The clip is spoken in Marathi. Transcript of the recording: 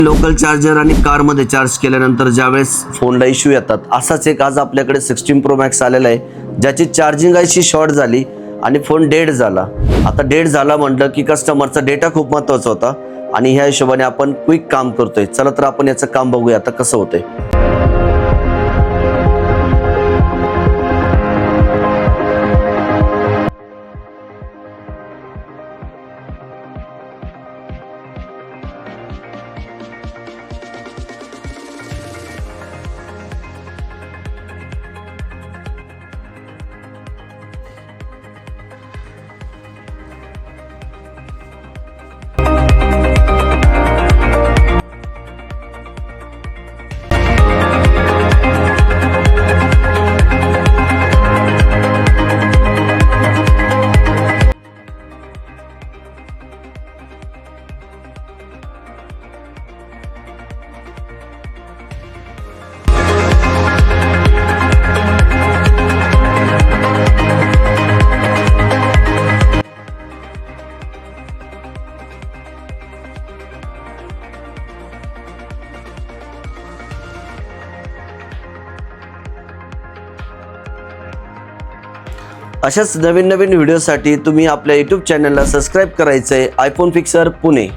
लोकल चार्जर आणि कारमध्ये चार्ज केल्यानंतर ज्यावेळेस फोनला इश्यू येतात, असाच एक आज आपल्याकडे 16 Pro Max आलेला आहे, ज्याची चार्जिंग अशी शॉर्ट झाली आणि फोन डेड झाला. आता डेड झाला म्हटलं की कस्टमरचा डेटा खूप महत्त्वाचा होता आणि ह्या हिशोबाने आपण क्विक काम करतोय. चला तर आपण याचं काम बघूया आता कसं होतंय. अशाच नवीन व्हिडिओसाठी तुम्ही आपल्या YouTube चॅनलला सबस्क्राईब करायचं आहे. IPhone fixer Pune.